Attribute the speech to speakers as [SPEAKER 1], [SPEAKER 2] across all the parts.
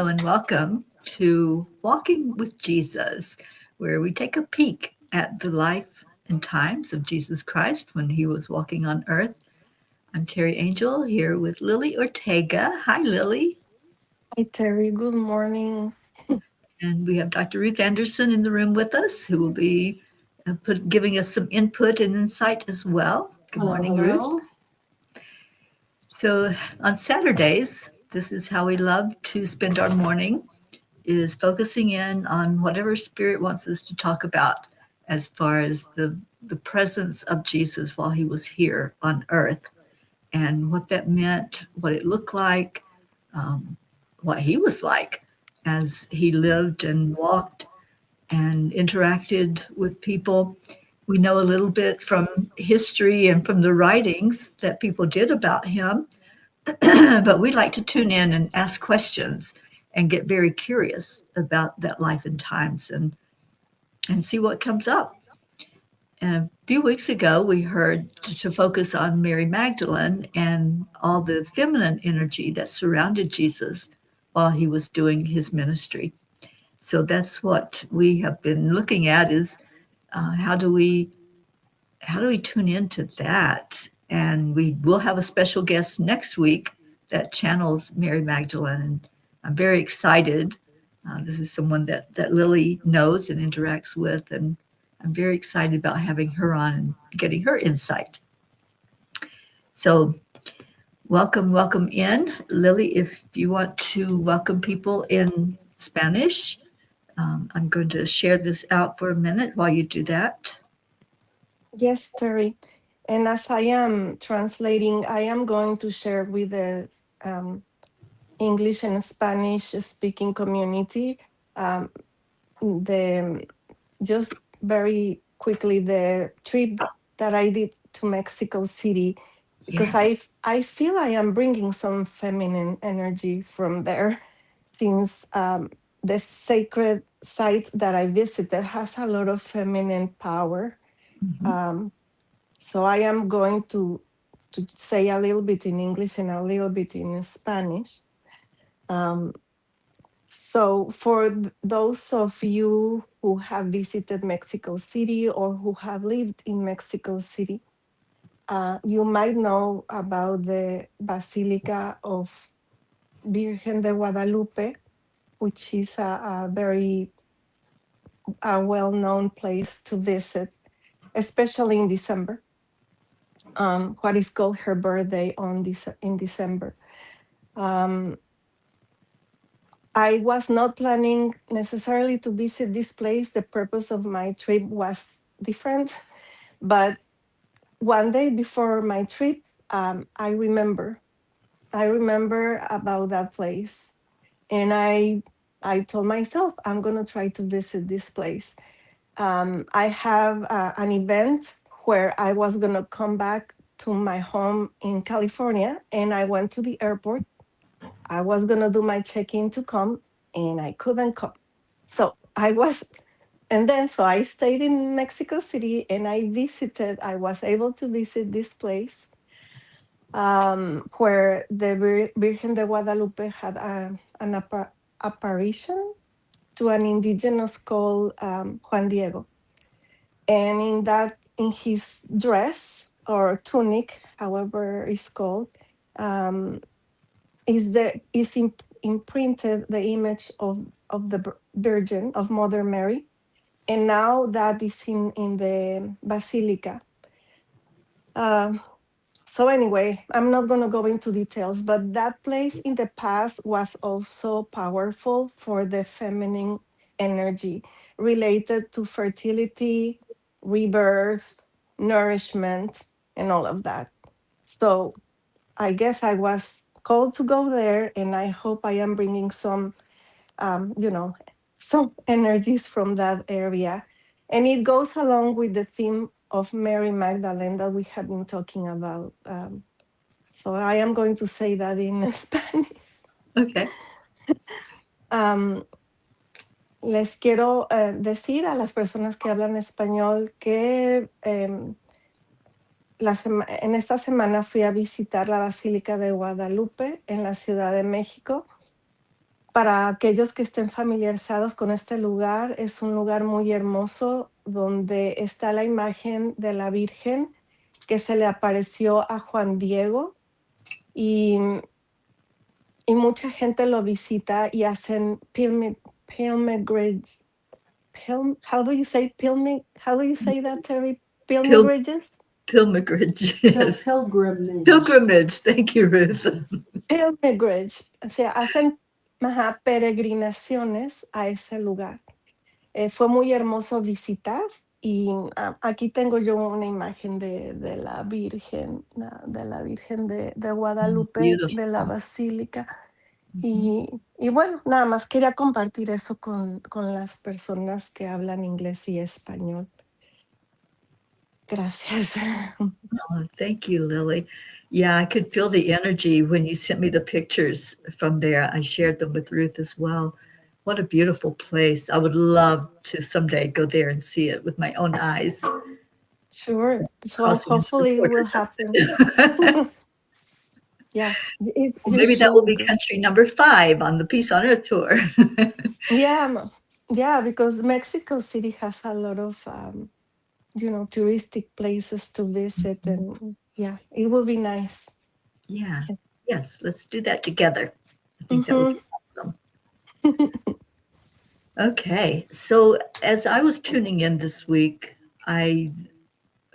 [SPEAKER 1] And welcome to Walking with Jesus, where we take a peek at the life and times of Jesus Christ when he was walking on earth. I'm Teri Angel here with Lily Ortega. Hi, Lily.
[SPEAKER 2] Hi, Terry. Good morning.
[SPEAKER 1] And we have Dr. Ruth Anderson in the room with us, who will be giving us some input and insight as well. Good
[SPEAKER 3] Hello,
[SPEAKER 1] morning, Ruth.
[SPEAKER 3] hello.
[SPEAKER 1] So on Saturdays, this is how we love to spend our morning, is focusing in on whatever Spirit wants us to talk about as far as the presence of Jesus while he was here on earth and what that meant, what it looked like, um, what he was like as he lived and walked and interacted with people. We know a little bit from history and from the writings that people did about him, but we like to tune in and ask questions and get very curious about that life and times and see what comes up. And a few weeks ago, we heard to focus on Mary Magdalene and all the feminine energy that surrounded Jesus while he was doing his ministry. So that's what we have been looking at is how do we tune into that? And we will have a special guest next week that channels Mary Magdalene, and I'm very excited. This is someone that Lily knows and interacts with, and I'm very excited about having her on and getting her insight. So, welcome in. Lily, if you want to welcome people in Spanish, I'm going to share this out for a minute while you do that.
[SPEAKER 2] Yes, Terry. And as I am translating, I am going to share with the English and Spanish speaking community um, the just very quickly the trip that I did to Mexico City because
[SPEAKER 1] Yes.
[SPEAKER 2] I feel I am bringing some feminine energy from there since the sacred site that I visited has a lot of feminine power.
[SPEAKER 1] Mhm.
[SPEAKER 2] Um, so I am going to say a little bit in English and a little bit in Spanish. Um, so for those of you who have visited Mexico City or who have lived in Mexico City, you might know about the Basilica of Virgen de Guadalupe, which is a very well-known place to visit, especially in December. What is called her birthday on this in December. Um, I was not planning necessarily to visit this place. The purpose of my trip was different, but one day before my trip, I remember. I remember about that place, and I told myself I'm gonna try to visit this place. I have an event where I was gonna come back to my home in California, and I went to the airport. I was gonna do my check-in to come, and I couldn't come. So I was, and then so I stayed in Mexico City, and I visited. I was able to visit this place where the Virgen de Guadalupe had an apparition to an indigenous called Juan Diego. And in his dress or tunic, however it's called, um, is imprinted the image of the Virgin of Mother Mary, and now that is in the basilica. Um, so anyway, I'm not going to go into details, but that place in the past was also powerful for the feminine energy related to fertility, rebirth, nourishment, and all of that. So I guess I was called to go there, and I hope I am bringing some, you know, some energies from that area. And it goes along with the theme of Mary Magdalene that we have been talking about. So I am going to say that in Spanish.
[SPEAKER 1] Okay.
[SPEAKER 2] Um, Les quiero decir a las personas que hablan español que en esta semana fui a visitar la Basílica de Guadalupe en la Ciudad de México Para aquellos que estén familiarizados con este lugar, es un lugar muy hermoso donde está la imagen de la Virgen que se le apareció a Juan Diego y, y mucha gente lo visita y hacen pilgrimage. How do you say how do you say that, Terry?
[SPEAKER 1] Pil-
[SPEAKER 2] Pilgrimages?
[SPEAKER 1] pilgrimage, yes.
[SPEAKER 3] Pilgrimage.
[SPEAKER 1] Pilgrimage. Thank you, Ruth.
[SPEAKER 2] Pilgrimage, o sea, hacen peregrinaciones a ese lugar. Fue muy hermoso visitar y aquí tengo yo una imagen de la Virgen, de la Virgen de Guadalupe, de la
[SPEAKER 1] Beautiful.
[SPEAKER 2] Basílica.
[SPEAKER 1] Mhm.
[SPEAKER 2] Y bueno, nada más quería compartir eso con las personas que hablan inglés y español. Gracias.
[SPEAKER 1] Oh, thank you, Lily. Yeah, I could feel the energy when you sent me the pictures from there. I shared them with Ruth as well. What a beautiful place. I would love to someday go there and see it with my own eyes.
[SPEAKER 2] Sure. So
[SPEAKER 1] Crossing into the
[SPEAKER 2] hopefully it
[SPEAKER 1] border
[SPEAKER 2] will happen.
[SPEAKER 1] just
[SPEAKER 2] Yeah,
[SPEAKER 1] well,
[SPEAKER 2] you
[SPEAKER 1] maybe that will
[SPEAKER 2] should
[SPEAKER 1] be
[SPEAKER 2] go.
[SPEAKER 1] country number 5 on the Peace on Earth tour.
[SPEAKER 2] Yeah, yeah, because Mexico City has a lot of touristic places to visit, and yeah, it will be nice.
[SPEAKER 1] Yeah. Yes, let's do that together. I think that would
[SPEAKER 2] Mm-hmm.
[SPEAKER 1] be awesome. Okay. So as I was tuning in this week, I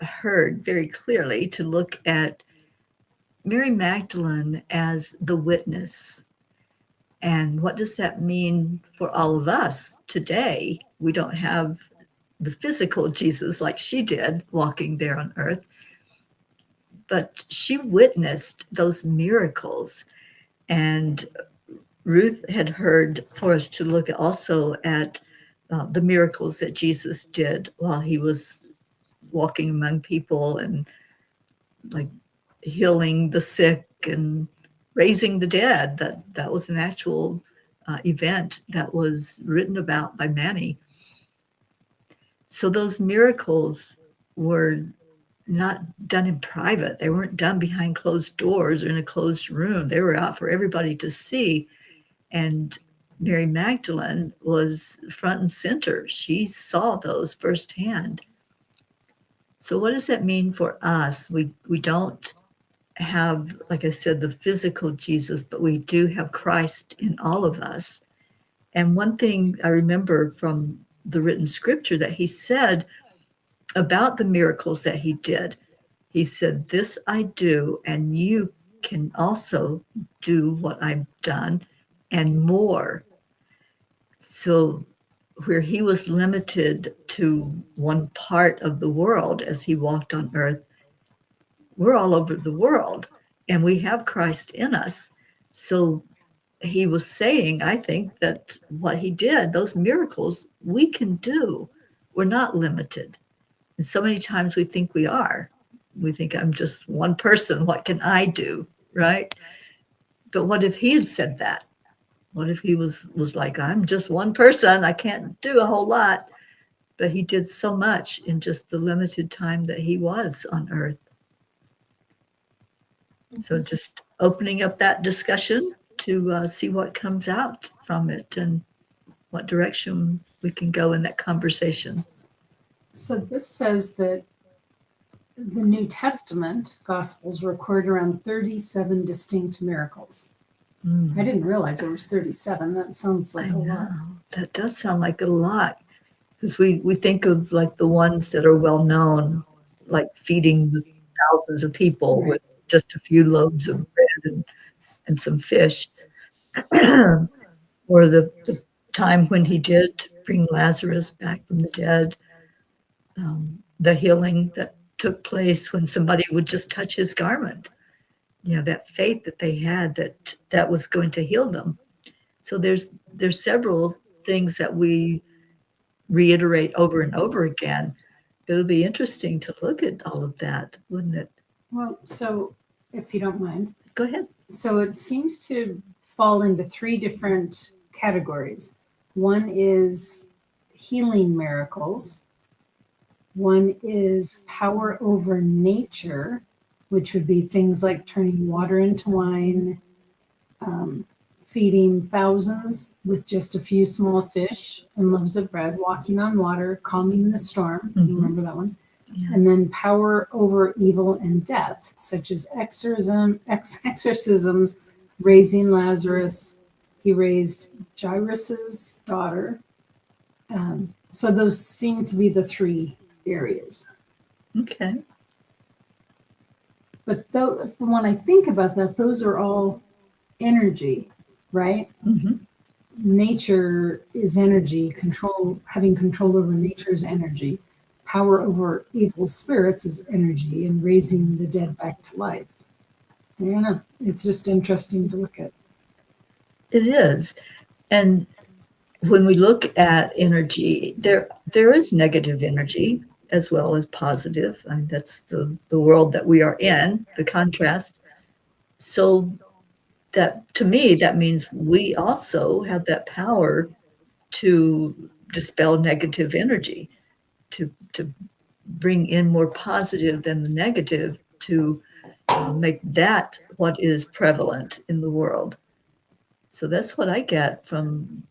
[SPEAKER 1] heard very clearly to look at Mary Magdalene as the witness. And what does that mean for all of us today? We don't have the physical Jesus like she did walking there on earth, but she witnessed those miracles. And Ruth had heard for us to look also at the miracles that Jesus did while he was walking among people and like healing the sick and raising the dead. That was an actual event that was written about by many. So those miracles were not done in private. They weren't done behind closed doors or in a closed room. They were out for everybody to see. And Mary Magdalene was front and center. She saw those firsthand. So what does that mean for us? We don't have, like I said, the physical Jesus, but we do have Christ in all of us. And one thing I remember from the written scripture that he said about the miracles that he did, he said, "This I do, and you can also do what I've done and more." So, where he was limited to one part of the world as he walked on earth, we're all over the world and we have Christ in us. So, he was saying, I think, that what he did, those miracles, we can do. We're not limited. And so many times we think we are. We think, I'm just one person. What can I do? Right? But what if he had said that? What if he was like, I'm just one person. I can't do a whole lot. But he did so much in just the limited time that he was on earth. So just opening up that discussion to see what comes out from it and what direction we can go in that conversation.
[SPEAKER 3] So this says that the New Testament Gospels record around 37 distinct miracles.
[SPEAKER 1] Mm,
[SPEAKER 3] I didn't realize there was 37. That sounds like
[SPEAKER 1] I
[SPEAKER 3] a lot.
[SPEAKER 1] know. That does sound like a lot because we think of like the ones that are well known, like feeding the thousands of people
[SPEAKER 3] Right.
[SPEAKER 1] with just a few loaves of bread and some fish. Or the time when he did bring Lazarus back from the dead, the healing that took place when somebody would just touch his garment. You know, that faith that they had that that was going to heal them. So there's several things that we reiterate over and over again. It'll be interesting to look at all of that, wouldn't it?
[SPEAKER 3] Well, so if you don't mind,
[SPEAKER 1] Go ahead.
[SPEAKER 3] so it seems to fall into 3 different categories. One is healing miracles. One is power over nature, which would be things like turning water into wine, feeding thousands with just a few small fish and loaves of bread, walking on water, calming the storm. You remember that one?
[SPEAKER 1] Yeah.
[SPEAKER 3] And then power over evil and death, such as exorcisms, raising Lazarus. He raised Jairus's daughter. So those seem to be the three areas.
[SPEAKER 1] Okay.
[SPEAKER 3] But when I think about that, those are all energy, right?
[SPEAKER 1] Mm-hmm.
[SPEAKER 3] Nature is energy, having control over nature's energy. Power over evil spirits is energy, and raising the dead back to life. I don't know. It's just interesting to look at.
[SPEAKER 1] It is. And when we look at energy, there is negative energy as well as positive. I mean, that's the world that we are in, the contrast. So that, to me, that means we also have that power to dispel negative energy, to bring in more positive than the negative, to make that what is prevalent in the world. So that's what I get from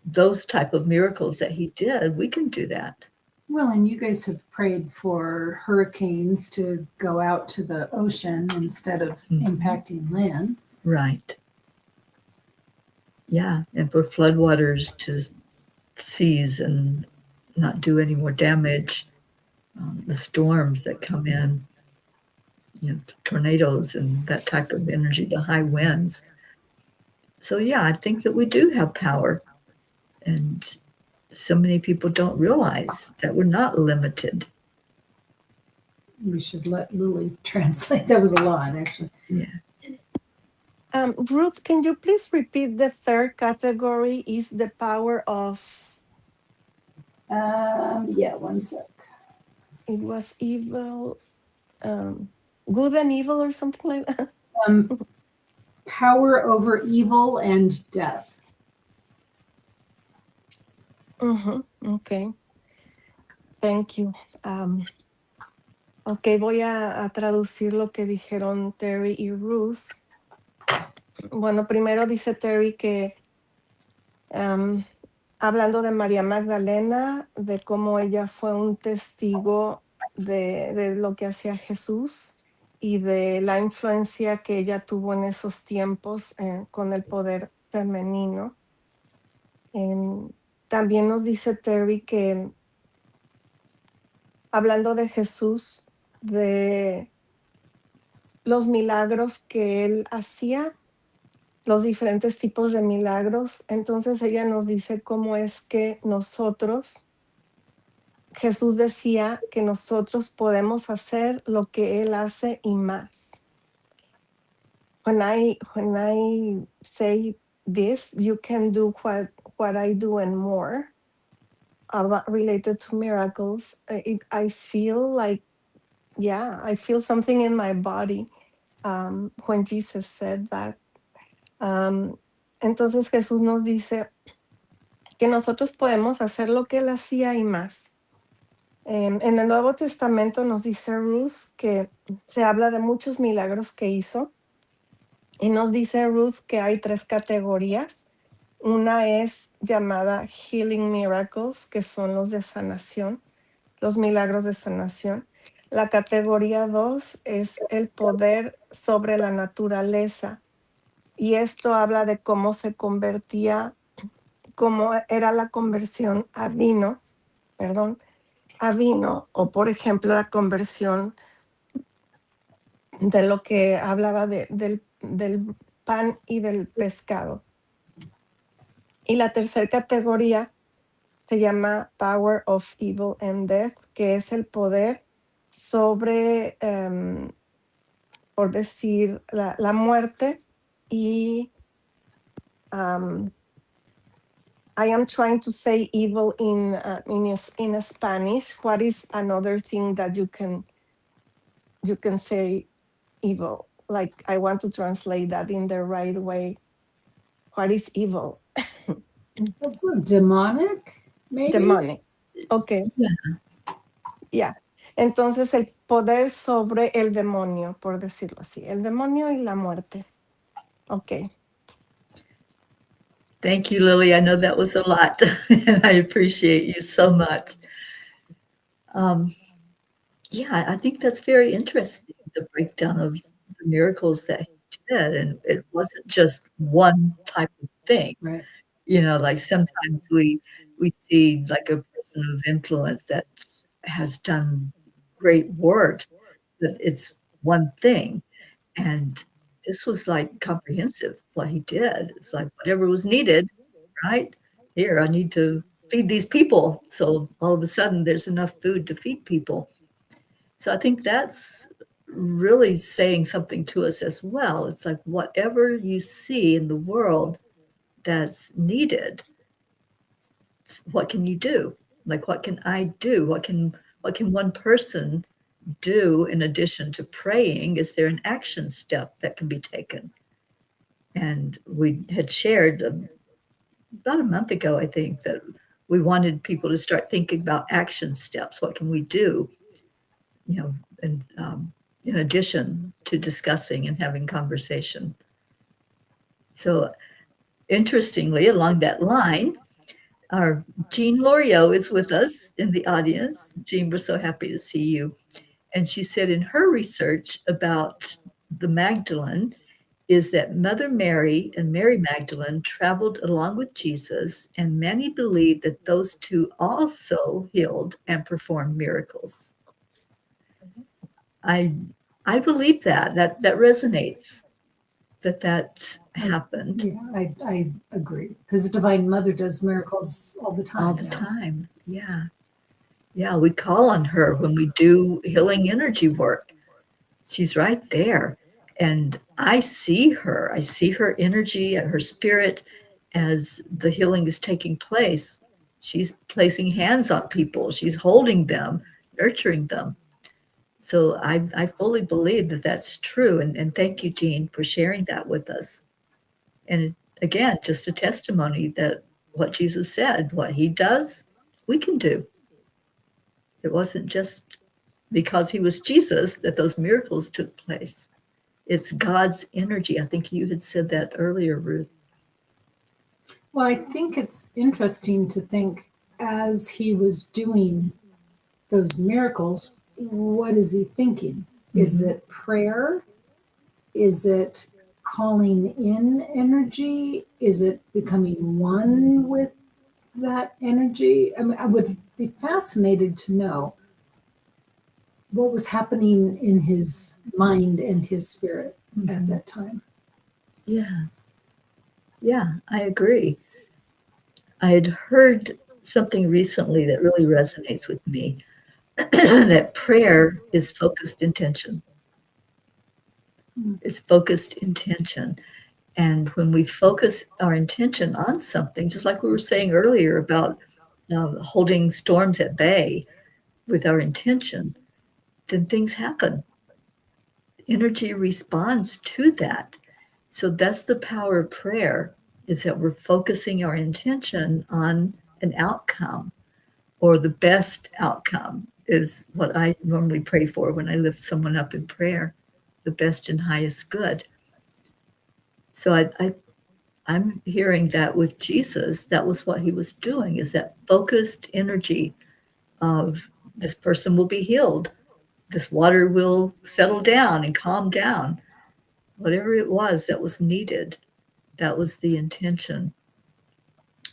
[SPEAKER 1] those type of miracles that he did. We can do that.
[SPEAKER 3] Well, and you guys have prayed for hurricanes to go out to the ocean instead of impacting land.
[SPEAKER 1] Right. Yeah, and for floodwaters to cease and not do any more damage. The storms that come in, tornadoes and that type of energy, the high winds. So yeah, I think that we do have power, and so many people don't realize that we're not limited.
[SPEAKER 3] We should let Lily translate. That was a lot, actually.
[SPEAKER 1] Yeah.
[SPEAKER 2] Ruth, can you please repeat the third category? Is the power of?
[SPEAKER 3] Yeah, one sec.
[SPEAKER 2] It was evil, good and evil, or something like that.
[SPEAKER 3] Power over evil and death.
[SPEAKER 2] Okay. Thank you. Ok, voy a traducir lo que dijeron Terry y Ruth. Bueno, primero dice Terry que hablando de María Magdalena, de cómo ella fue un testigo de lo que hacía Jesús y de la influencia que ella tuvo en esos tiempos con el poder femenino. También nos dice Terry que hablando de Jesús, de los milagros que él hacía, los diferentes tipos de milagros. Entonces ella nos dice cómo es que Jesús decía que nosotros podemos hacer lo que él hace y más. When I say this, you can do what I do and more, related to miracles, I feel like, I feel something in my body when Jesus said that. Entonces Jesús nos dice que nosotros podemos hacer lo que él hacía y más. En el Nuevo Testamento nos dice Ruth que se habla de muchos milagros que hizo, y nos dice Ruth que hay 3 categorías. Una es llamada healing miracles, que son los de sanación, los milagros de sanación. La categoría 2 es el poder sobre la naturaleza, y esto habla de cómo se convertía, cómo era la conversión a vino, o por ejemplo la conversión de lo que hablaba del pan y del pescado. Y la tercera categoría se llama Power of Evil and Death, que es el poder sobre, por decir, la muerte. Y I am trying to say evil in Spanish. What is another thing that you can say evil? Like, I want to translate that in the right way. What is evil?
[SPEAKER 3] Demonic, maybe?
[SPEAKER 2] Demonic. Okay. Yeah. Entonces, el poder sobre el demonio, por decirlo así. El demonio y la muerte. Okay.
[SPEAKER 1] Thank you, Lily. I know that was a lot, and I appreciate you so much. Um, yeah, I think that's very interesting, the breakdown of the miracles that he did, and it wasn't just one type of thing.
[SPEAKER 3] Right.
[SPEAKER 1] You know, like sometimes we see like a person of influence that has done great works, but it's one thing. And this was like comprehensive what he did. It's like whatever was needed, right? Here, I need to feed these people. So all of a sudden there's enough food to feed people. So I think that's really saying something to us as well. It's like whatever you see in the world that's needed, what can you do? Like what can I do? What can one person do in addition to praying? Is there an action step that can be taken? And we had shared about a month ago, I think, that we wanted people to start thinking about action steps. What can we do? You know, and in addition to discussing and having conversation. So interestingly, along that line, our Jean Lorio is with us in the audience. Jean, we're so happy to see you. And she said in her research about the Magdalene is that Mother Mary and Mary Magdalene traveled along with Jesus, and many believe that those two also healed and performed miracles. I I believe that resonates that happened
[SPEAKER 3] Yeah, I agree. Because the Divine Mother does miracles all the time.
[SPEAKER 1] all the time. Yeah. Yeah, we call on her when we do healing energy work. She's right there. And I see her. I see her energy, her spirit as the healing is taking place. She's placing hands on people, she's holding them, nurturing them. So I fully believe that that's true. And thank you, Jean, for sharing that with us. And again, just a testimony that what Jesus said, what he does, we can do. It wasn't just because he was Jesus that those miracles took place. It's God's energy. I think you had said that earlier, Ruth.
[SPEAKER 3] Well, I think it's interesting to think as he was doing those miracles, what is he thinking? Is
[SPEAKER 1] Mhm.
[SPEAKER 3] it prayer? Is it calling in energy? Is it becoming one with that energy? I mean, I would be fascinated to know what was happening in his mind and his spirit at
[SPEAKER 1] Mhm.
[SPEAKER 3] that time.
[SPEAKER 1] Yeah, yeah, I agree. I had heard something recently that really resonates with me that prayer is focused intention.
[SPEAKER 3] Mm.
[SPEAKER 1] It's focused intention. And when we focus our intention on something, just like we were saying earlier about holding storms at bay with our intention, then things happen. Energy responds to that. So that's the power of prayer, is that we're focusing our intention on an outcome, or the best outcome is what I normally pray for when I lift someone up in prayer, the best and highest good. So I'm hearing that with Jesus, that was what he was doing, is that focused energy of this person will be healed. This water will settle down and calm down. Whatever it was that was needed, that was the intention.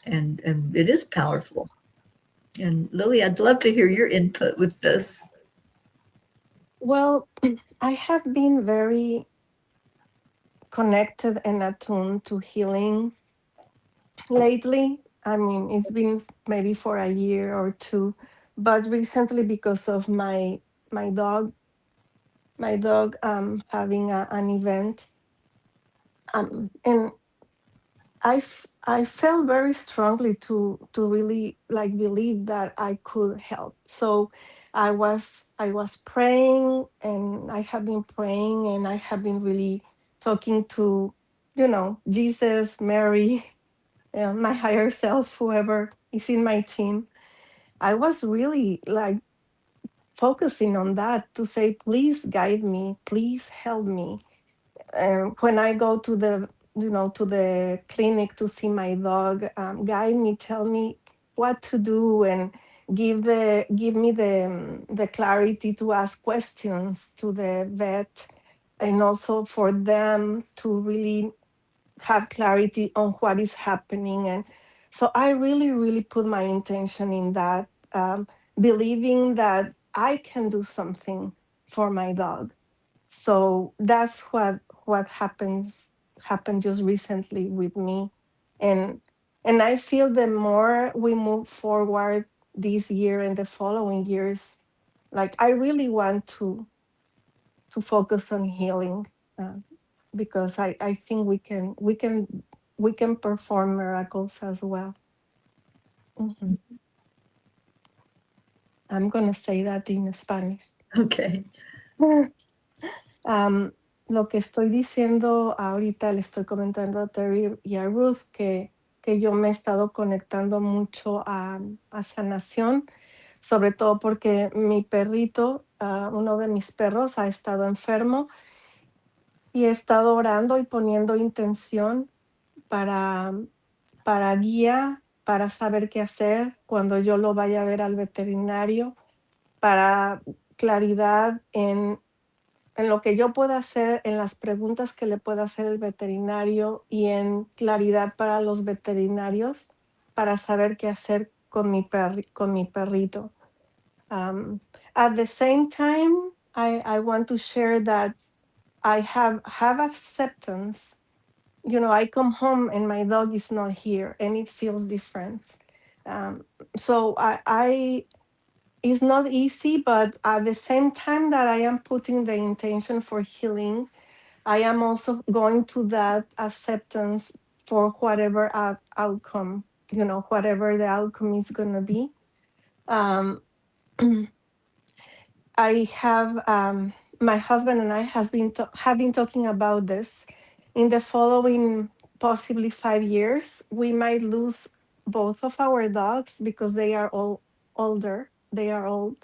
[SPEAKER 1] And it is powerful. And Lily, I'd love to hear your input with this.
[SPEAKER 2] Well, I have been very connected and attuned to healing lately. I mean, it's been maybe for a year or two, but recently because of my dog, having an event, and I felt very strongly to really like believe that I could help. So I was praying, and I have been praying, and I have been really talking to, Jesus, Mary, my higher self, whoever is in my team. I was really like focusing on that to say, please guide me, please help me. And when I go to to the clinic to see my dog, guide me, tell me what to do, and give me the clarity to ask questions to the vet, and also for them to really have clarity on what is happening. And so I really, really put my intention in that, believing that I can do something for my dog. So that's what happened just recently with me. And I feel the more we move forward this year and the following years, like I really want to focus on healing, uh, because I think we can perform miracles as well. Mhm. I'm gonna say that in Spanish.
[SPEAKER 1] Okay.
[SPEAKER 2] Am, lo que estoy diciendo ahorita, le estoy comentando a Terry y a Ruth que yo me he estado conectando mucho a sanación, sobre todo porque mi perrito, uno de mis perros, ha estado enfermo y he estado orando y poniendo intención para, para guía, para saber qué hacer cuando yo lo vaya a ver al veterinario, para claridad en lo que yo pueda hacer, en las preguntas que le pueda hacer el veterinario y en claridad para los veterinarios para saber qué hacer con con mi perrito. Um, at the same time, I want to share that I have acceptance. I come home and my dog is not here, and it feels different. Um, so I it's not easy, but at the same time that I am putting the intention for healing, I am also going to that acceptance for whatever outcome, whatever the outcome is going to be. Um, I have my husband and I have been talking about this. In the following possibly 5 years, we might lose both of our dogs because they are all older. They are old.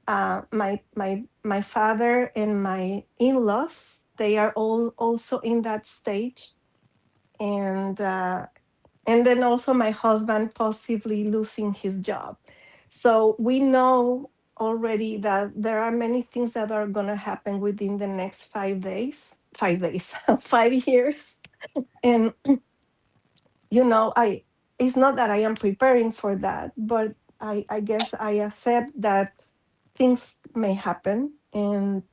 [SPEAKER 2] My father and my in-laws, they are all also in that stage, and then also my husband possibly losing his job. So we know already that there are many things that are going to happen within the next 5 days 5 years. And I it's not that I am preparing for that, but I guess I accept that things may happen, and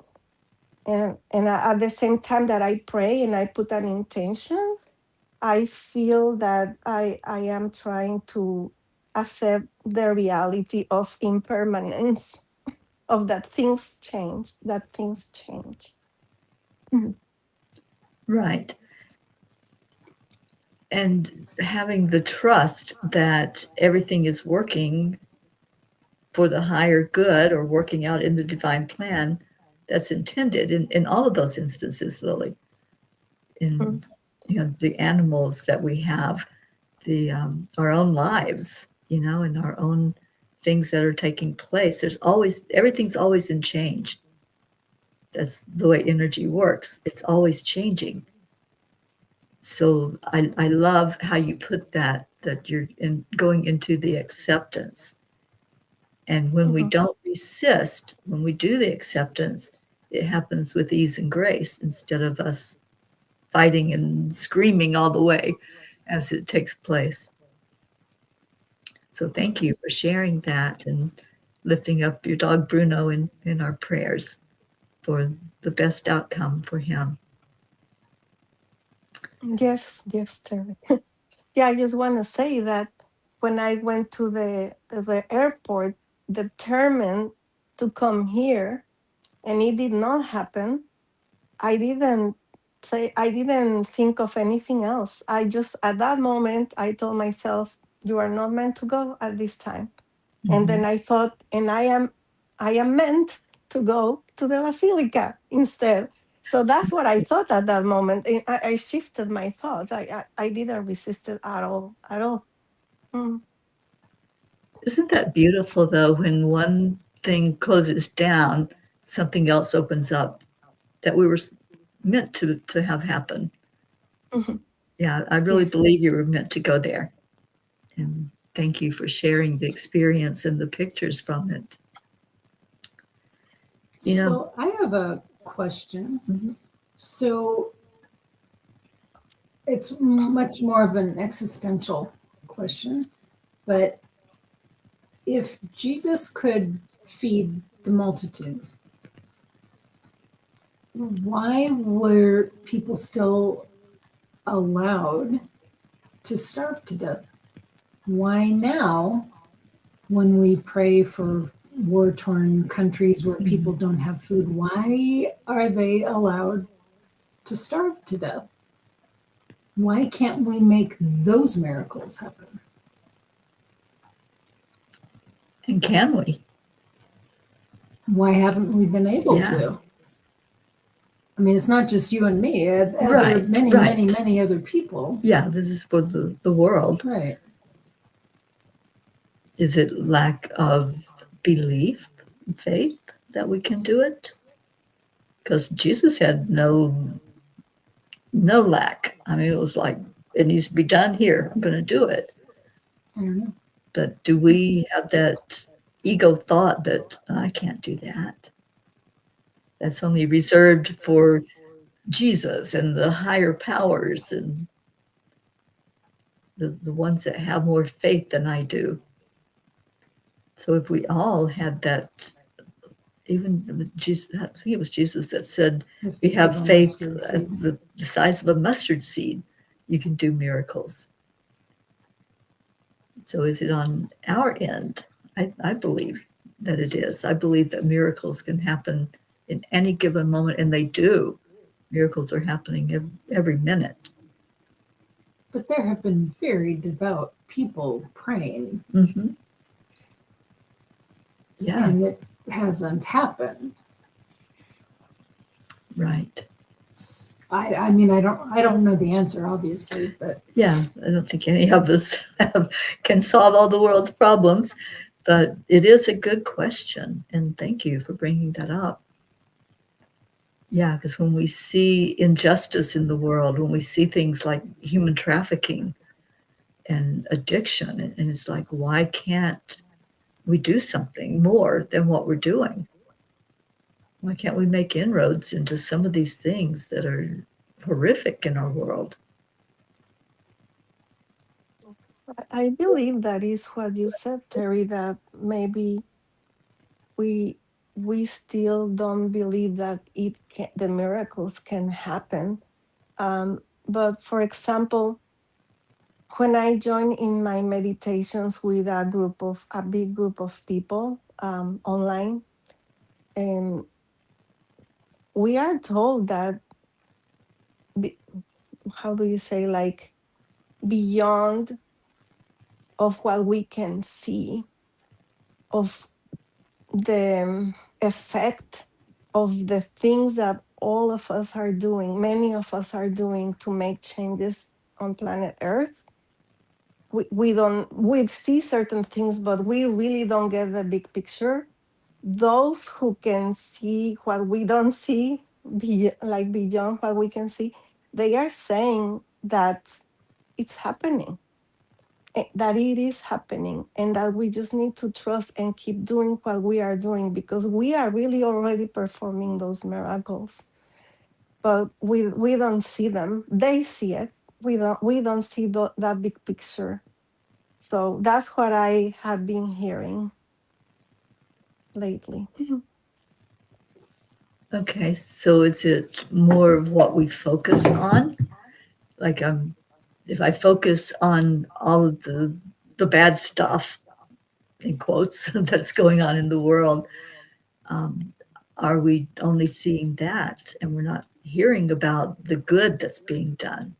[SPEAKER 2] at the same time that I pray and I put an intention, I feel that I am trying to accept the reality of impermanence, of that things change. Mhm.
[SPEAKER 1] Right. And having the trust that everything is working for the higher good or working out in the divine plan that's intended in all of those instances, Lily. In
[SPEAKER 2] Mm.
[SPEAKER 1] the animals that we have, the our own lives, and our own things that are taking place. Everything's always in change. That's the way energy works. It's always changing. So I love how you put that you're going into the acceptance. And when we
[SPEAKER 2] Mhm.
[SPEAKER 1] don't resist, when we do the acceptance, it happens with ease and grace instead of us fighting and screaming all the way as it takes place. So thank you for sharing that and lifting up your dog Bruno in our prayers for the best outcome for him.
[SPEAKER 2] Yes, Terry. Yeah, I just want to say that when I went to the airport, determined to come here, and it did not happen, I didn't think of anything else. I just, at that moment, I told myself, you are not meant to go at this time. And
[SPEAKER 1] Mhm.
[SPEAKER 2] then I thought, and I am meant to go to the Basilica instead. So that's what I thought at that moment. And I shifted my thoughts. I didn't resist it at all, at all. Mm.
[SPEAKER 1] Isn't that beautiful, though, when one thing closes down, something else opens up that we were meant to have happen?
[SPEAKER 2] Mhm.
[SPEAKER 1] Yeah, I really
[SPEAKER 2] If
[SPEAKER 1] believe you were meant to go there. And thank you for sharing the experience and the pictures from it. You know,
[SPEAKER 3] So I have a question.
[SPEAKER 1] Mhm.
[SPEAKER 3] So it's much more of an existential question, but if Jesus could feed the multitudes, why were people still allowed to starve to death? Why now, when we pray for war torn countries where people don't have food, why are they allowed to starve to death? Why can't we make those miracles happen?
[SPEAKER 1] And can we?
[SPEAKER 3] Why haven't we been able
[SPEAKER 1] Yeah.
[SPEAKER 3] to? I mean, it's not just you and me, other
[SPEAKER 1] Right,
[SPEAKER 3] many, many,
[SPEAKER 1] right.
[SPEAKER 3] many other people.
[SPEAKER 1] Yeah, this is for the world.
[SPEAKER 3] Right.
[SPEAKER 1] Is it lack of belief, faith that we can do it? Because Jesus had no lack. I mean, it was like, it needs to be done here. I'm going to do it.
[SPEAKER 3] I don't know.
[SPEAKER 1] But do we have that ego thought that I can't do that? That's only reserved for Jesus and the higher powers and the ones that have more faith than I do. So if we all had that, even Jesus, I think it was Jesus that said,
[SPEAKER 3] The
[SPEAKER 1] we
[SPEAKER 3] faith of
[SPEAKER 1] have
[SPEAKER 3] a
[SPEAKER 1] faith
[SPEAKER 3] mustard seed.
[SPEAKER 1] as the size of a mustard seed, you can do miracles. So is it on our end? I believe that it is. I believe that miracles can happen in any given moment, and they do. Miracles are happening every minute.
[SPEAKER 3] But there have been very devout people praying,
[SPEAKER 1] Hmm. Yeah,
[SPEAKER 3] and it hasn't happened.
[SPEAKER 1] right.
[SPEAKER 3] I mean, I don't know the answer, obviously, but
[SPEAKER 1] Yeah, I don't think any of us can solve all the world's problems, but it is a good question. And thank you for bringing that up. Yeah, because when we see injustice in the world, when we see things like human trafficking and addiction, and it's like, why can't we do something more than what we're doing? Why can't we make inroads into some of these things that are horrific in our world?
[SPEAKER 2] I believe that is what you said, Terry, that maybe we we still don't believe that the miracles can happen. But for example, when I join in my meditations with a big group of people online, and we are told that, be- how do you say, like, beyond of what we can see of the effect of the things that all of us are doing, many of us are doing to make changes on planet Earth. We don't, we see certain things, but we really don't get the big picture. Those who can see what we don't see, like beyond what we can see, they are saying that it's happening, that it is happening, and that we just need to trust and keep doing what we are doing, because we are really already performing those miracles, but we don't see them. They see it. We don't see that big picture. So that's what I have been hearing lately.
[SPEAKER 1] Okay, so is it more of what we focus on? Like, if I focus on all of the bad stuff, in quotes, that's going on in the world, um, are we only seeing that and we're not hearing about the good that's being done?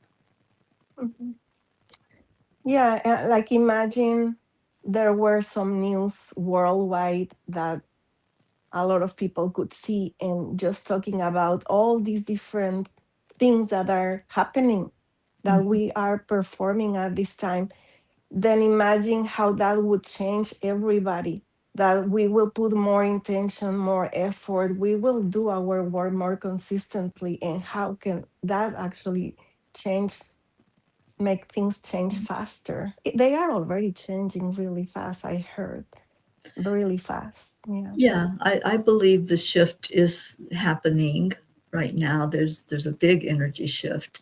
[SPEAKER 2] Mhm. Yeah, like imagine there were some news worldwide that a lot of people could see, and just talking about all these different things that are happening, that
[SPEAKER 1] Mhm.
[SPEAKER 2] we are performing at this time. Then imagine how that would change everybody, that we will put more intention, more effort, we will do our work more consistently, and how can that actually change make things change faster. They are already changing really fast, I heard. Really fast. Yeah.
[SPEAKER 1] Yeah, I believe the shift is happening right now. There's a big energy shift.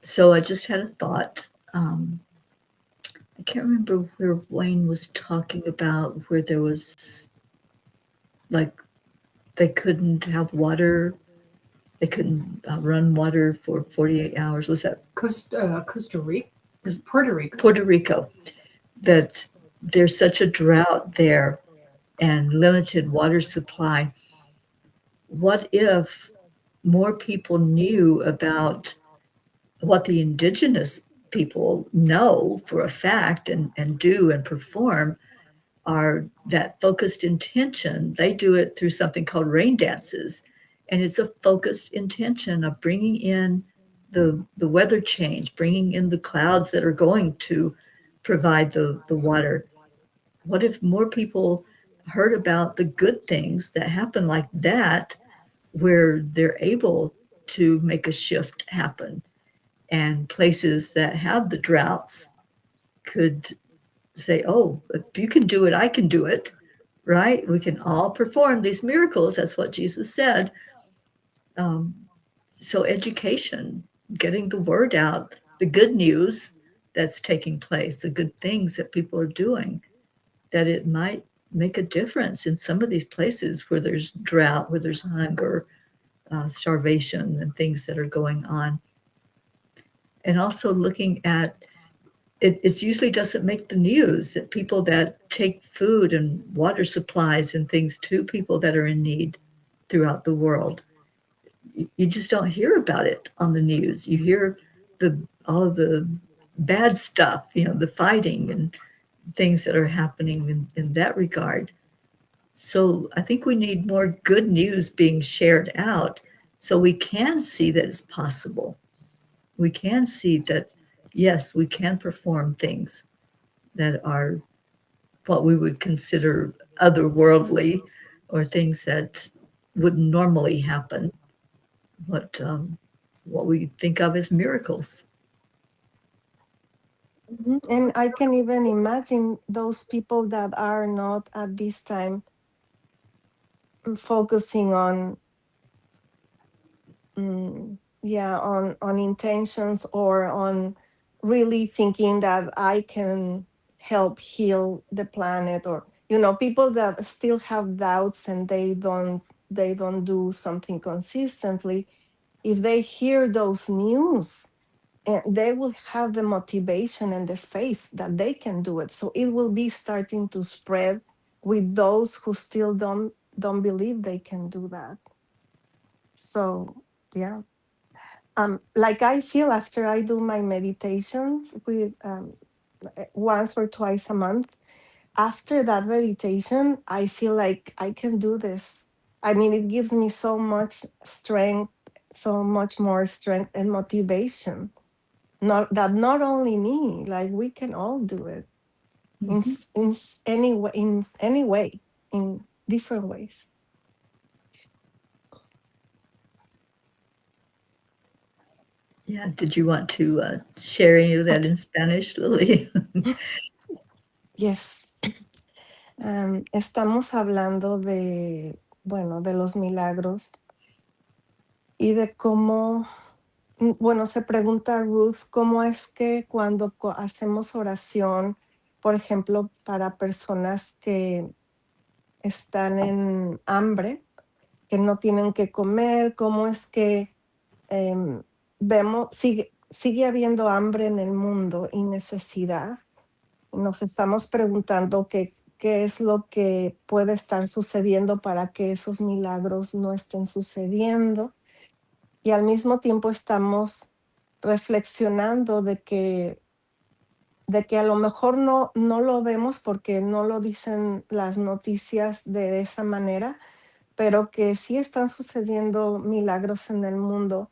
[SPEAKER 1] So I just had a thought. I can't remember where Wayne was talking about where there was like they couldn't have water, they couldn't run water for 48 hours. Was that
[SPEAKER 3] Costa Rica, Puerto Rico.
[SPEAKER 1] Puerto Rico? That there's such a drought there and limited water supply. What if more people knew about what the indigenous people know for a fact and do and perform are that focused intention. They do it through something called rain dances. And it's a focused intention of bringing in the weather change, bringing in the clouds that are going to provide the water. What if more people heard about the good things that happen like that, where they're able to make a shift happen? And places that have the droughts could say, oh, if you can do it, I can do it, right? We can all perform these miracles. That's what Jesus said. Um, so, education, getting the word out, the good news that's taking place, the good things that people are doing, that it might make a difference in some of these places where there's drought, where there's hunger, starvation, and things that are going on. And also looking at it usually doesn't make the news that people that take food and water supplies and things to people that are in need throughout the world. You just don't hear about it on the news. You hear all of the bad stuff, the fighting and things that are happening in that regard. So I think we need more good news being shared out so we can see that it's possible. We can see that, yes, we can perform things that are what we would consider otherworldly or things that wouldn't normally happen, what we think of as miracles.
[SPEAKER 2] And I can even imagine those people that are not at this time focusing on yeah, on intentions or on really thinking that I can help heal the planet, or people that still have doubts and they don't do something consistently. If they hear those news, they will have the motivation and the faith that they can do it, so it will be starting to spread with those who still don't believe they can do that. So yeah, like I feel after I do my meditations with once or twice a month, after that meditation, I feel like I can do this. I mean, it gives me so much strength, so much more strength and motivation. Not only me, like we can all do it
[SPEAKER 1] Mhm.
[SPEAKER 2] in any way, in different ways.
[SPEAKER 1] Yeah. Did you want to share any of that in Spanish, Lily?
[SPEAKER 2] Yes. Estamos hablando bueno, de los milagros y de cómo, bueno, se pregunta Ruth, ¿cómo es que cuando hacemos oración, por ejemplo, para personas que están en hambre, que no tienen que comer, cómo es que vemos, sigue habiendo hambre en el mundo y necesidad? Nos estamos preguntando qué es lo que puede estar sucediendo para que esos milagros no estén sucediendo. Y al mismo tiempo estamos reflexionando de que a lo mejor no lo vemos porque no lo dicen las noticias de esa manera, pero que sí están sucediendo milagros en el mundo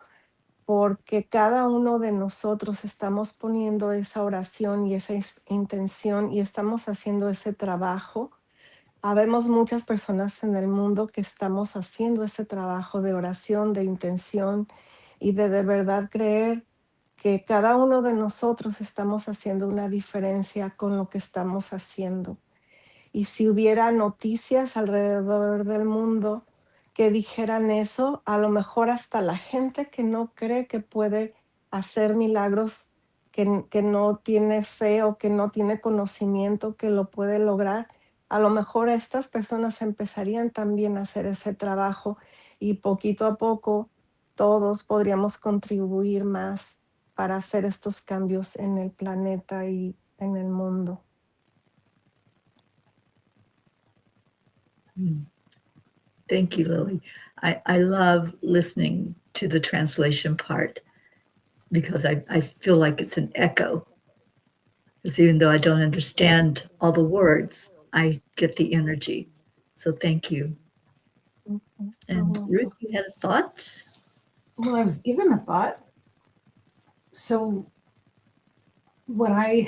[SPEAKER 2] porque cada uno de nosotros estamos poniendo esa oración y esa intención y estamos haciendo ese trabajo. Habemos muchas personas en el mundo que estamos haciendo ese trabajo de oración, de intención y de verdad creer que cada uno de nosotros estamos haciendo una diferencia con lo que estamos haciendo. Y si hubiera noticias alrededor del mundo que dijeran eso, a lo mejor hasta la gente que no cree que puede hacer milagros, que no tiene fe o que no tiene conocimiento que lo puede lograr, a lo mejor estas personas empezarían también a hacer ese trabajo y poquito a poco todos podríamos contribuir más para hacer estos cambios en el planeta y en el mundo.
[SPEAKER 1] Thank you, Lily. I love listening to the translation part because I feel like it's an echo. Because even though I don't understand all the words, I get the energy. So thank you. And Ruth, you had a thought?
[SPEAKER 3] Well, I was given a thought. So what I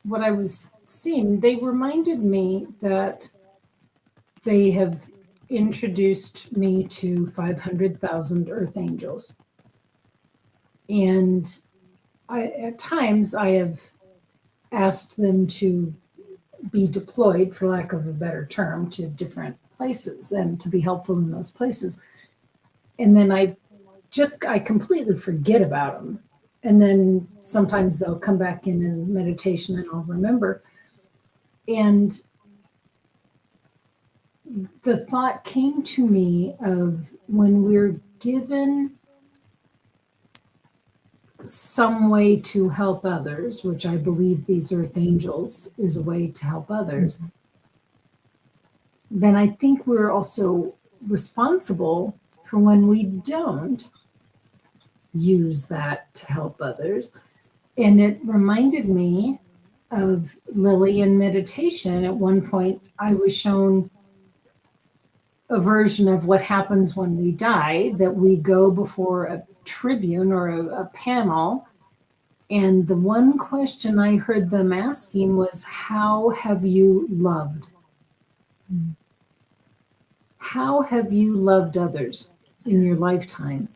[SPEAKER 3] was seeing, they reminded me that they have introduced me to 500,000 earth angels. And at times I have asked them to be deployed, for lack of a better term, to different places and to be helpful in those places. And then I completely forget about them. And then sometimes they'll come back in meditation and I'll remember. And the thought came to me of when we're given some way to help others, which I believe these earth angels is a way to help others, then I think we're also responsible for when we don't use that to help others. And it reminded me of Lily in meditation. At one point, I was shown a version of what happens when we die, that we go before a tribune or a panel. And the one question I heard them asking was, how have you loved? How have you loved others in your lifetime?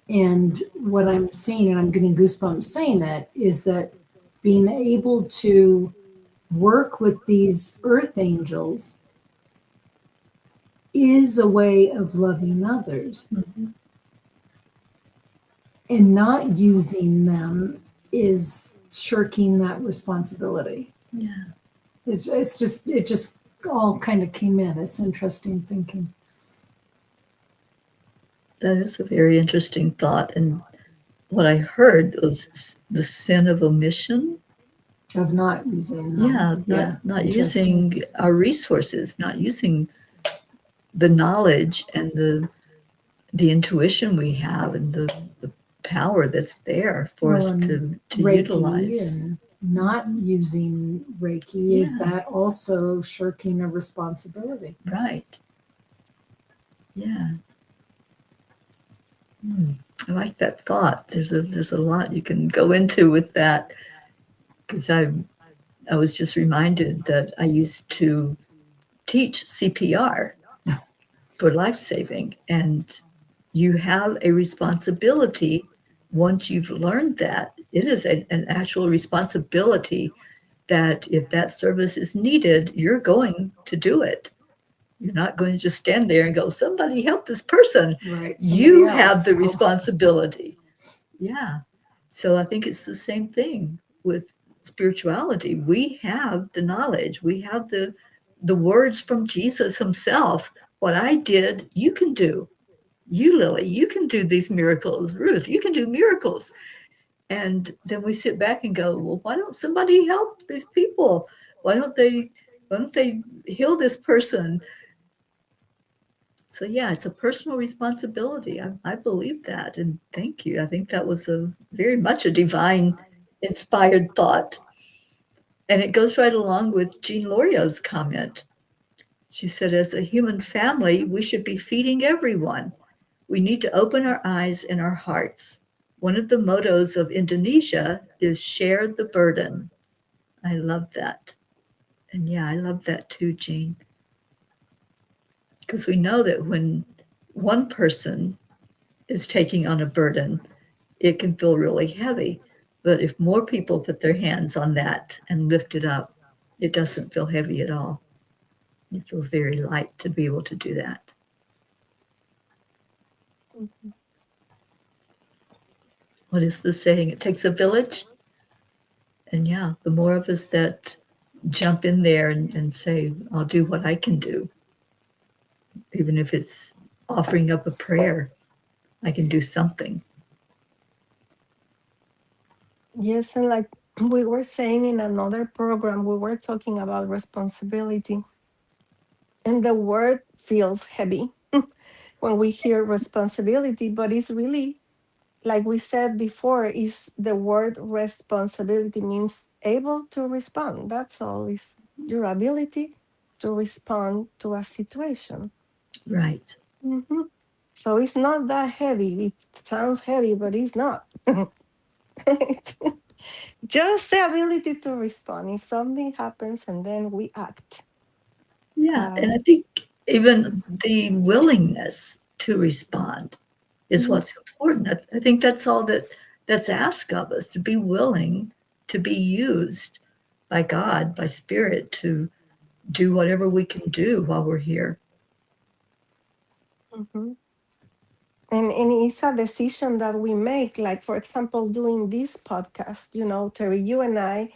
[SPEAKER 3] And what I'm seeing, and I'm getting goosebumps saying it, is that being able to work with these earth angels is a way of loving others. And not using them is shirking that responsibility.
[SPEAKER 1] Yeah.
[SPEAKER 3] It just all kind of came in. It's interesting thinking.
[SPEAKER 1] That is a very interesting thought. And what I heard was the sin of omission.
[SPEAKER 3] Of not using them.
[SPEAKER 1] Not using our resources, not using the knowledge and the intuition we have and the power that's there for us to utilize.
[SPEAKER 3] And not using Reiki, is
[SPEAKER 1] Yeah.
[SPEAKER 3] that also shirking a responsibility?
[SPEAKER 1] Right. Yeah. I like that thought. There's a lot you can go into with that, because I was just reminded that I used to teach CPR for life saving, and you have a responsibility once you've learned that. It is an actual responsibility that if that service is needed, you're going to do it. You're not going to just stand there and go, somebody help this person.
[SPEAKER 3] Right.
[SPEAKER 1] You have the responsibility. Yeah. So I think it's the same thing with spirituality. We have the knowledge. We have the words from Jesus himself. What I did, you can do. You, Lily, you can do these miracles. Ruth, you can do miracles. And then we sit back and go, well, why don't somebody help these people? Why don't they heal this person? So yeah, it's a personal responsibility. I believe that, and thank you. I think that was very much a divine inspired thought. And it goes right along with Jean Lorio's comment. She said, as a human family, we should be feeding everyone. We need to open our eyes and our hearts. One of the mottos of Indonesia is share the burden. I love that. And yeah, I love that too, Jean. Because we know that when one person is taking on a burden, it can feel really heavy. But if more people put their hands on that and lift it up, it doesn't feel heavy at all. It feels very light to be able to do that.
[SPEAKER 2] Mhm.
[SPEAKER 1] What is the saying? It takes a village. And yeah, the more of us that jump in there and say, I'll do what I can do, even if it's offering up a prayer, I can do something.
[SPEAKER 2] Yes, and like we were saying in another program, we were talking about responsibility, and the word feels heavy when we hear responsibility, but it's really, like we said before, is the word responsibility means able to respond. That's all. Is your ability to respond to a situation.
[SPEAKER 1] Right.
[SPEAKER 2] Mhm. So it's not that heavy. It sounds heavy, but it's not. It's just the ability to respond if something happens and then we act.
[SPEAKER 1] Yeah. And I
[SPEAKER 2] Um,
[SPEAKER 1] think even the willingness to respond is
[SPEAKER 2] mhm,
[SPEAKER 1] what's important. I think that's all that's asked of us, to be willing to be used by God, by Spirit, to do whatever we can do while we're here.
[SPEAKER 2] mhm. And it's a decision that we make. Like, for example, doing this podcast, Terry, you and I,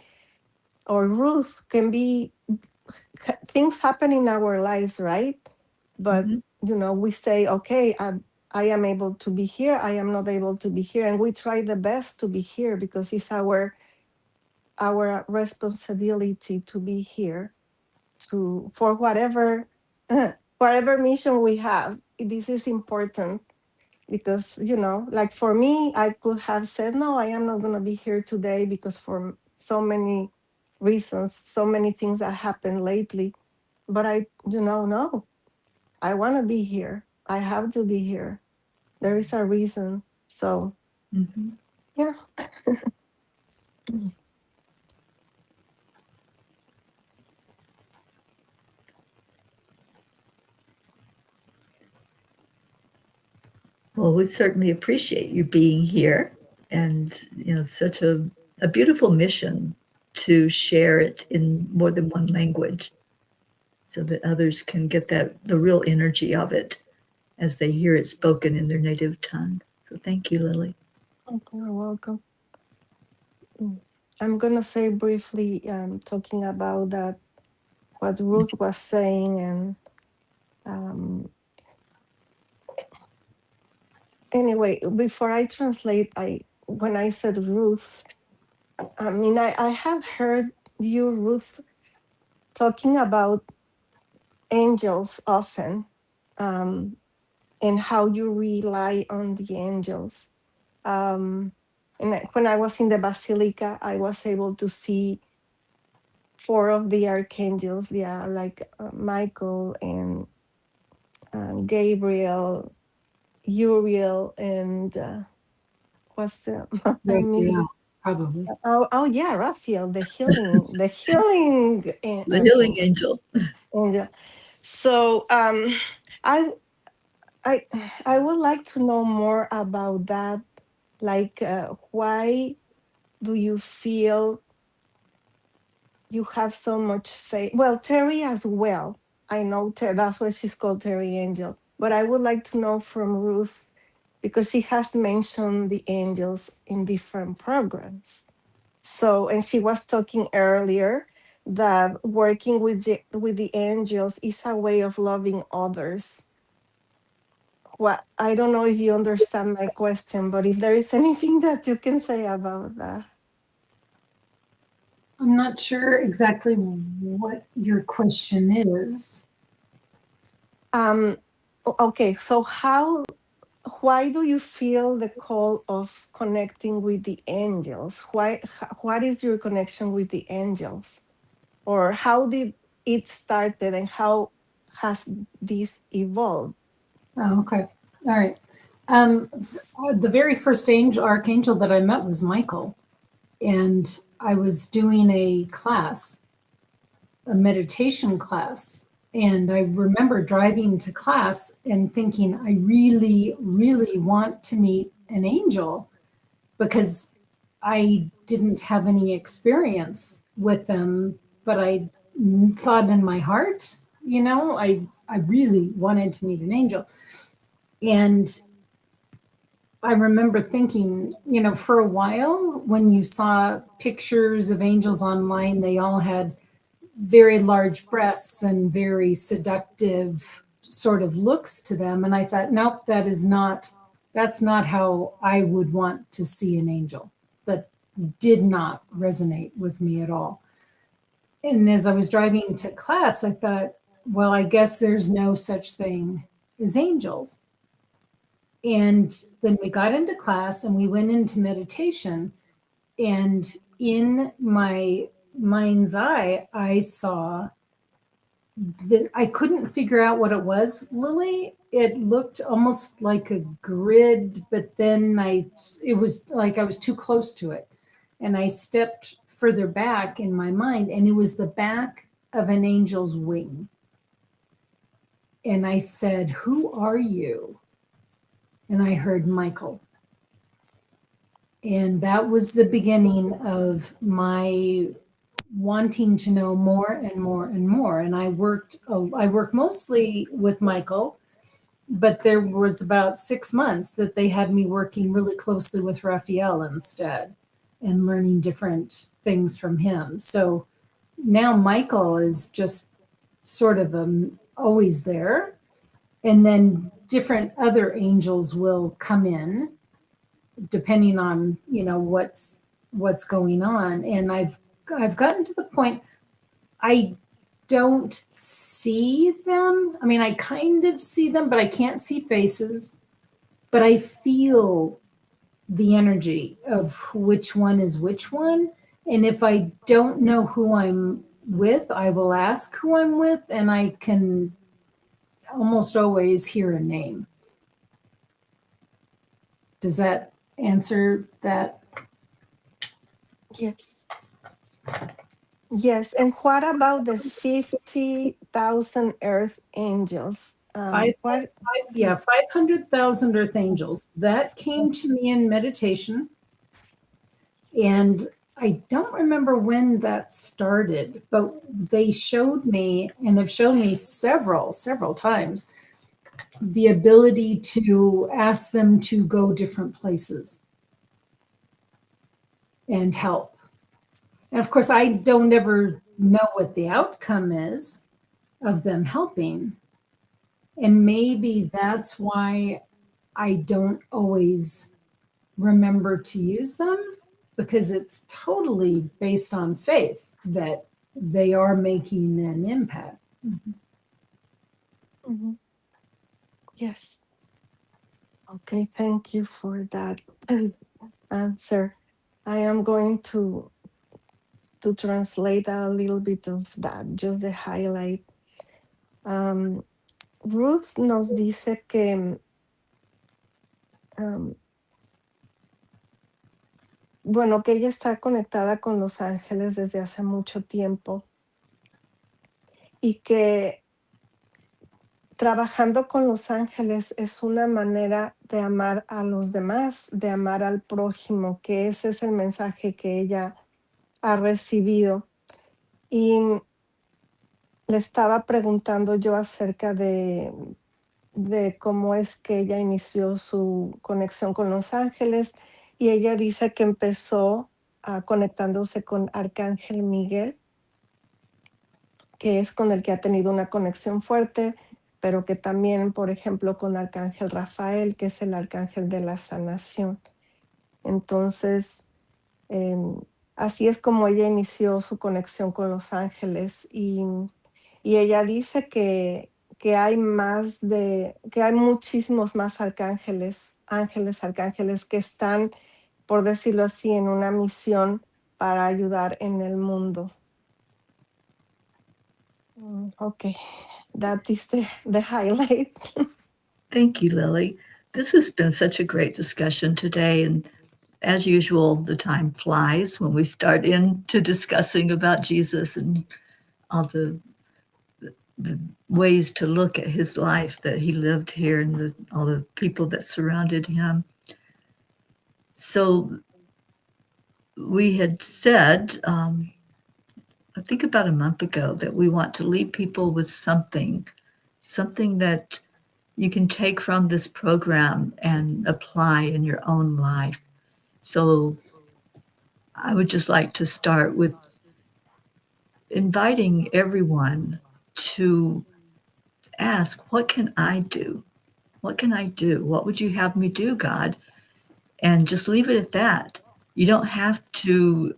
[SPEAKER 2] or Ruth, can be things happen in our lives, right? But,
[SPEAKER 1] Mhm.
[SPEAKER 2] we say, okay, I am able to be here. I am not able to be here. And we try the best to be here because it's our responsibility to be here for whatever whatever mission we have. This is important because like for me, I could have said no, I am not going to be here today because for so many reasons, so many things that happened lately. But no, I want to be here. I have to be here. There is a reason. So
[SPEAKER 1] Mhm.
[SPEAKER 2] yeah.
[SPEAKER 1] Well, we certainly appreciate you being here, and such a beautiful mission to share it in more than one language so that others can get the real energy of it as they hear it spoken in their native tongue. So thank you, Lily.
[SPEAKER 2] Okay, you're welcome. Mm. I'm gonna say briefly, talking about that, what Ruth was saying, and um, anyway, before I translate, I when I said Ruth, I mean I have heard you, Ruth, talking about angels often, um, and how you rely on the angels. Um, when I was in the basilica, I was able to see four of the archangels, yeah, like Michael and Gabriel, Uriel, and what's the I miss.
[SPEAKER 3] Raphael, probably.
[SPEAKER 2] Oh yeah, Raphael, the healing
[SPEAKER 1] The healing
[SPEAKER 2] archangel.
[SPEAKER 1] angel.
[SPEAKER 2] Angel. So I I I would like to know more about that. Like, why do you feel you have so much faith? Well, Terry as well. I know that's why she's called Terry Angel. But I would like to know from Ruth because she has mentioned the angels in different programs. So, and she was talking earlier that working with the angels is a way of loving others. What, I don't know if you understand my question, but if there is anything that you can say about that.
[SPEAKER 3] I'm not sure exactly what your question is.
[SPEAKER 2] Um, okay, so why do you feel the call of connecting with the angels? What is your connection with the angels? Or how did it started and how has this evolved?
[SPEAKER 3] Oh, okay. All right. Um, the very first archangel that I met was Michael, and I was doing a class, a meditation class. And I remember driving to class and thinking, I really, really want to meet an angel because I didn't have any experience with them, but I thought in my heart, I really wanted to meet an angel. And I remember thinking, for a while when you saw pictures of angels online, they all had very large breasts and very seductive sort of looks to them. And I thought, nope, that's not how I would want to see an angel. That did not resonate with me at all. And as I was driving to class, I thought, well, I guess there's no such thing as angels. And then we got into class and we went into meditation. And in my mind's eye, I saw that I couldn't figure out what it was, Lily. It looked almost like a grid, but then it was like I was too close to it. And I stepped further back in my mind, and it was the back of an angel's wing. And I said, "Who are you?" And I heard Michael. And that was the beginning of my wanting to know more and more and more. And I worked mostly with Michael, but there was about 6 months that they had me working really closely with Raphael instead and learning different things from him. So now Michael is just sort of always there. And then different other angels will come in depending on, what's going on. And I've gotten to the point I don't see them. I mean, I kind of see them, but I can't see faces. But I feel the energy of which one is which one. And if I don't know who I'm with, I will ask who I'm with, and I can almost always hear a name. Does that answer that?
[SPEAKER 2] Yes. Yes. And what about the 50,000 earth angels?
[SPEAKER 3] Five, 500,000 earth angels. That came to me in meditation. And I don't remember when that started, but they showed me, and have shown me several times, the ability to ask them to go different places and help. And of course, I don't ever know what the outcome is of them helping. And maybe that's why I don't always remember to use them, because it's totally based on faith that they are making an impact.
[SPEAKER 2] Mm-hmm. Yes. Okay, thank you for that answer. I am going to translate a little bit of that, just the highlight. Ruth nos dice que bueno, que ella está conectada con los ángeles desde hace mucho tiempo y que trabajando con los ángeles es una manera de amar a los demás, de amar al prójimo, que ese es el mensaje que ella ha recibido. Y le estaba preguntando yo acerca de cómo es que ella inició su conexión con los ángeles, y ella dice que empezó conectándose con Arcángel Miguel, que es con el que ha tenido una conexión fuerte, pero que también, por ejemplo, con Arcángel Rafael, que es el arcángel de la sanación. Entonces, así es como ella inició su conexión con los ángeles, y ella dice que hay que hay muchísimos más arcángeles que están, por decirlo así, en una misión para ayudar en el mundo. Okay, that is the highlight.
[SPEAKER 1] Thank you, Lily. This has been such a great discussion today. And as usual, the time flies when we start into discussing about Jesus and all the ways to look at his life that he lived here and all the people that surrounded him. So we had said, I think about a month ago, that we want to leave people with something that you can take from this program and apply in your own life. So I would just like to start with inviting everyone to ask, what can I do? What can I do? What would you have me do, God? And just leave it at that. You don't have to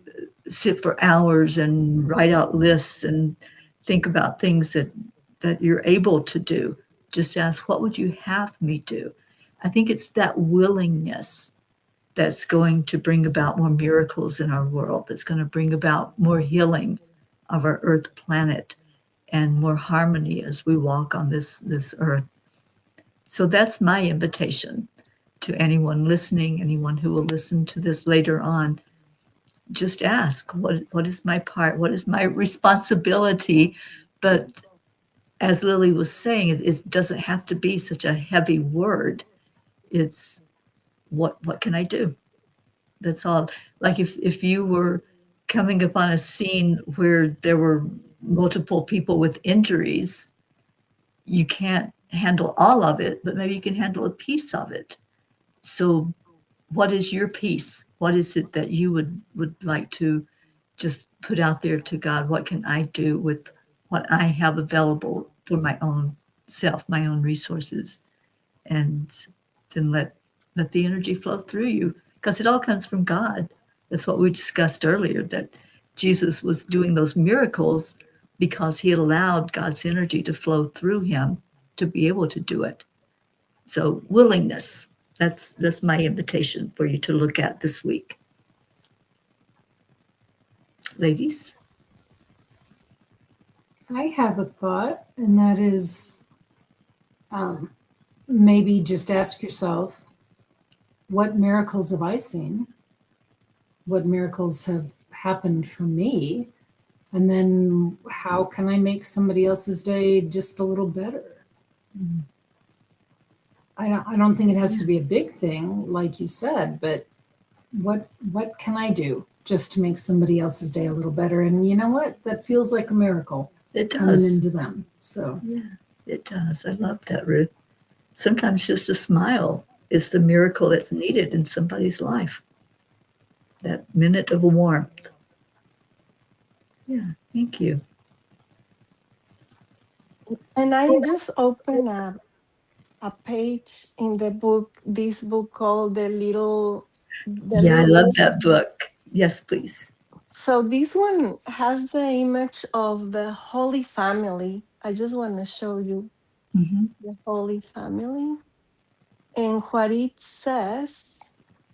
[SPEAKER 1] sit for hours and write out lists and think about things that you're able to do. Just ask, what would you have me do? I think it's that willingness that's going to bring about more miracles in our world, that's going to bring about more healing of our earth planet and more harmony as we walk on this earth. So that's my invitation to anyone listening, anyone who will listen to this later on. Just ask, what is my part? What is my responsibility? But as Lily was saying, it doesn't have to be such a heavy word. It's what can I do? That's all. Like if you were coming upon a scene where there were multiple people with injuries, you can't handle all of it, but maybe you can handle a piece of it. So what is your piece? What is it that you would like to just put out there to God? What can I do with what I have available for my own self, my own resources? And then let the energy flow through you, because it all comes from God. That's what we discussed earlier, that Jesus was doing those miracles because he allowed God's energy to flow through him to be able to do it. So willingness, that's my invitation for you to look at this week. Ladies?
[SPEAKER 3] I have a thought, and that is maybe just ask yourself, what miracles have I seen? What miracles have happened for me? And then how can I make somebody else's day just a little better? I don't think it has to be a big thing, like you said, but what can I do just to make somebody else's day a little better? And you know what? That feels like a miracle
[SPEAKER 1] It
[SPEAKER 3] coming
[SPEAKER 1] does.
[SPEAKER 3] into them. So
[SPEAKER 1] Yeah, it does. I love that, Ruth. Sometimes just a smile is the miracle that's needed in somebody's life. That minute of warmth. Yeah, thank you.
[SPEAKER 2] And I just opened a page in the book, this book called The
[SPEAKER 1] Yeah, I
[SPEAKER 2] Little
[SPEAKER 1] love
[SPEAKER 2] Lady.
[SPEAKER 1] that book. Yes, please.
[SPEAKER 2] So this one has the image of the Holy Family. I just want to show you
[SPEAKER 1] Hmm.
[SPEAKER 2] the Holy Family and what it says.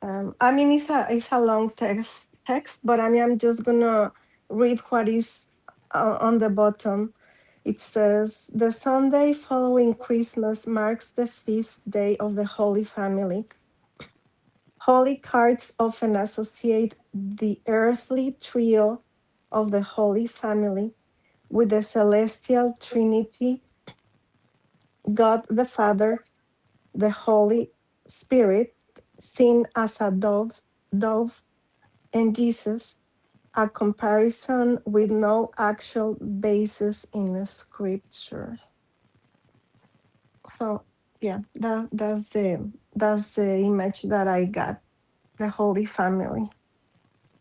[SPEAKER 2] I mean, it's a long text, but I mean, I'm just gonna read what is on the bottom. It says, the Sunday following Christmas marks the feast day of the Holy Family. Holy cards often associate the earthly trio of the Holy Family with the celestial Trinity, God the Father, the Holy Spirit, seen as a dove, and Jesus, a comparison with no actual basis in the scripture. So yeah, that's the image that I got, the Holy Family.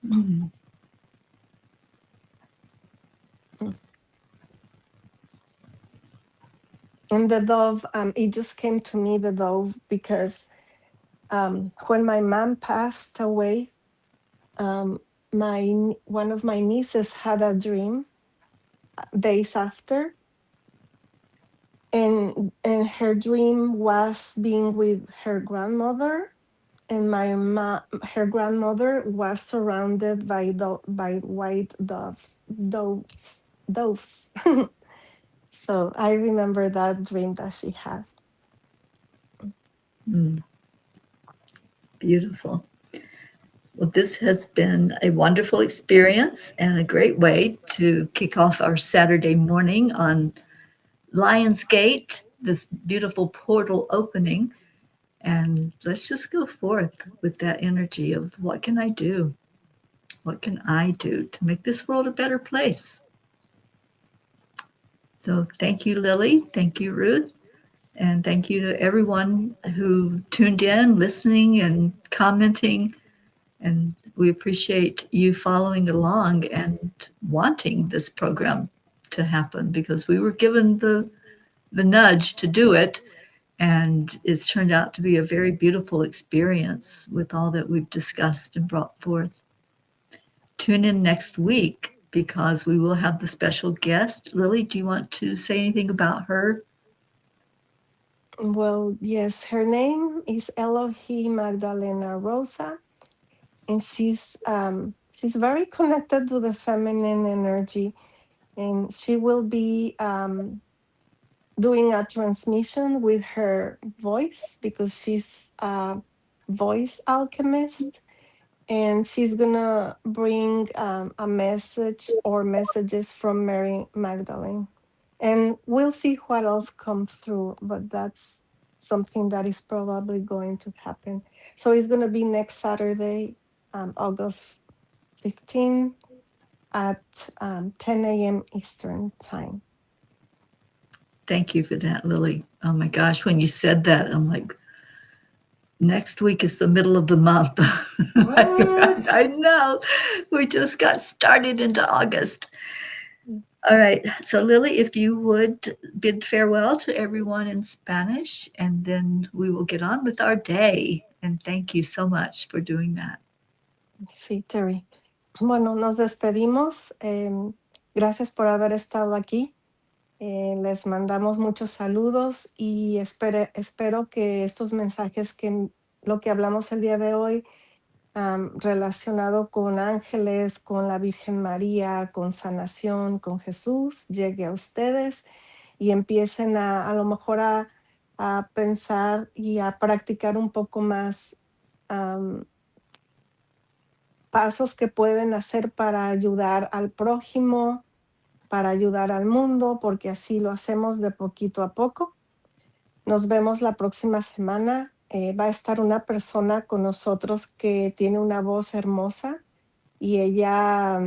[SPEAKER 1] Mm.
[SPEAKER 2] Mm. And the dove, it just came to me, the dove, because when my mom passed away, um, one of my nieces had a dream days after, and her dream was being with her grandmother, and her grandmother was surrounded by white doves. So I remember that dream that she had.
[SPEAKER 1] Mm. Beautiful. Well, this has been a wonderful experience and a great way to kick off our Saturday morning on Lionsgate, this beautiful portal opening. And let's just go forth with that energy of what can I do? What can I do to make this world a better place? So thank you, Lily. Thank you, Ruth. And thank you to everyone who tuned in, listening, and commenting. And we appreciate you following along and wanting this program to happen, because we were given the nudge to do it. And it's turned out to be a very beautiful experience with all that we've discussed and brought forth. Tune in next week, because we will have the special guest. Lily, do you want to say anything about her?
[SPEAKER 2] Well, yes, her name is Elohi Magdalena Rosa, and she's very connected to the feminine energy, and she will be doing a transmission with her voice, because she's a voice alchemist, and she's gonna bring a message or messages from Mary Magdalene, and we'll see what else comes through, but that's something that is probably going to happen. So it's going to be next Saturday, August 15, at 10 a.m. Eastern time.
[SPEAKER 1] Thank you for that, Lily. Oh my gosh, when you said that, I'm like, next week is the middle of the month.
[SPEAKER 3] What?
[SPEAKER 1] I know. We just got started into August. All right. So, Lily, if you would bid farewell to everyone in Spanish, and then we will get on with our day. And thank you so much for doing that.
[SPEAKER 2] Sí, Terry. Bueno, nos despedimos. Gracias por haber estado aquí. Les mandamos muchos saludos y espero que estos mensajes, que lo que hablamos el día de hoy, relacionado con ángeles, con la Virgen María, con sanación, con Jesús, llegue a ustedes y empiecen a lo mejor a pensar y a practicar un poco más pasos que pueden hacer para ayudar al prójimo, para ayudar al mundo, porque así lo hacemos de poquito a poco. Nos vemos la próxima semana. Va a estar una persona con nosotros que tiene una voz hermosa, y ella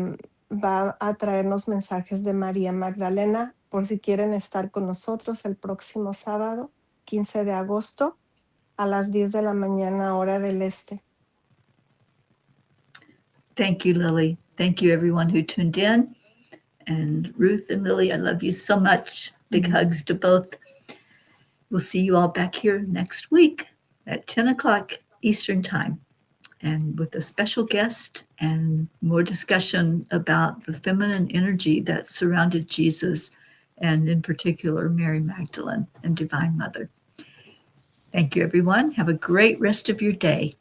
[SPEAKER 2] va a traernos mensajes de María Magdalena, por si quieren estar con nosotros el próximo sábado, 15 de agosto, a las 10 de la mañana, hora del este.
[SPEAKER 1] Thank you, Lily. Thank you, everyone who tuned in. And Ruth and Lily, I love you so much. Big hugs to both. We'll see you all back here next week at 10 o'clock Eastern Time, and with a special guest and more discussion about the feminine energy that surrounded Jesus, and in particular, Mary Magdalene and Divine Mother. Thank you, everyone. Have a great rest of your day.